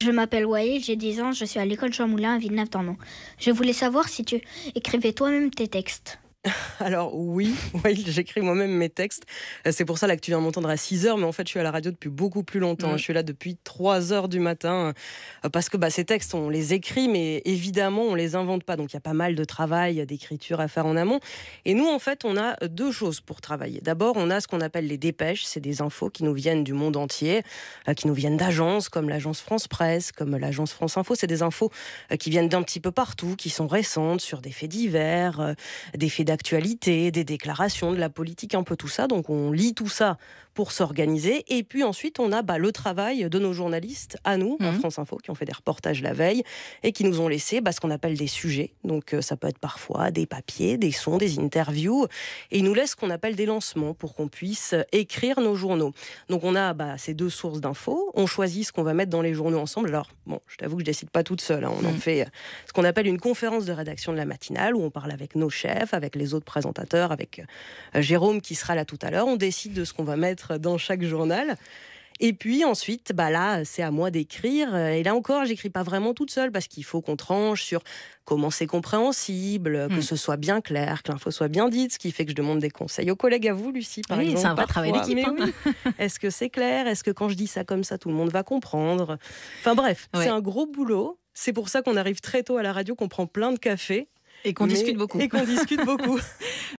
Je m'appelle Wael, j'ai 10 ans, je suis à l'école Jean Moulin à Villeneuve-d'Ornon. Je voulais savoir si tu écrivais toi-même tes textes. Alors oui, oui, j'écris moi-même mes textes. C'est pour ça là que tu viens m'entendre à 6 heures, mais en fait je suis à la radio depuis beaucoup plus longtemps. Je suis là depuis 3 heures du matin parce que ces textes on les écrit, mais évidemment on les invente pas. Donc il y a pas mal de travail, d'écriture à faire en amont. Et nous en fait on a deux choses pour travailler. D'abord on a ce qu'on appelle les dépêches, c'est des infos qui nous viennent du monde entier, qui nous viennent d'agences comme l'agence France Presse, comme l'agence France Info. C'est des infos qui viennent d'un petit peu partout, qui sont récentes sur des faits divers, des faits d'actualité, des déclarations, de la politique, un peu tout ça. Donc on lit tout ça pour s'organiser. Et puis ensuite, on a le travail de nos journalistes, à nous, à France Info, qui ont fait des reportages la veille et qui nous ont laissé ce qu'on appelle des sujets. Donc ça peut être parfois des papiers, des sons, des interviews. Et ils nous laissent ce qu'on appelle des lancements pour qu'on puisse écrire nos journaux. Donc on a ces deux sources d'infos. On choisit ce qu'on va mettre dans les journaux ensemble. Alors, bon, je t'avoue que je ne décide pas toute seule. On en fait ce qu'on appelle une conférence de rédaction de la matinale où on parle avec nos chefs, avec les autres présentateurs, avec Jérôme qui sera là tout à l'heure. On décide de ce qu'on va mettre dans chaque journal. Et puis ensuite, là, c'est à moi d'écrire. Et là encore, j'écris pas vraiment toute seule parce qu'il faut qu'on tranche sur comment c'est compréhensible, que ce soit bien clair, que l'info soit bien dite, ce qui fait que je demande des conseils aux collègues, à vous, Lucie, par exemple. C'est un vrai travail d'équipe. Oui. Est-ce que c'est clair ? Est-ce que quand je dis ça comme ça, tout le monde va comprendre ? Enfin bref, c'est un gros boulot. C'est pour ça qu'on arrive très tôt à la radio, qu'on prend plein de café. Et qu'on discute beaucoup. Et qu'on discute beaucoup.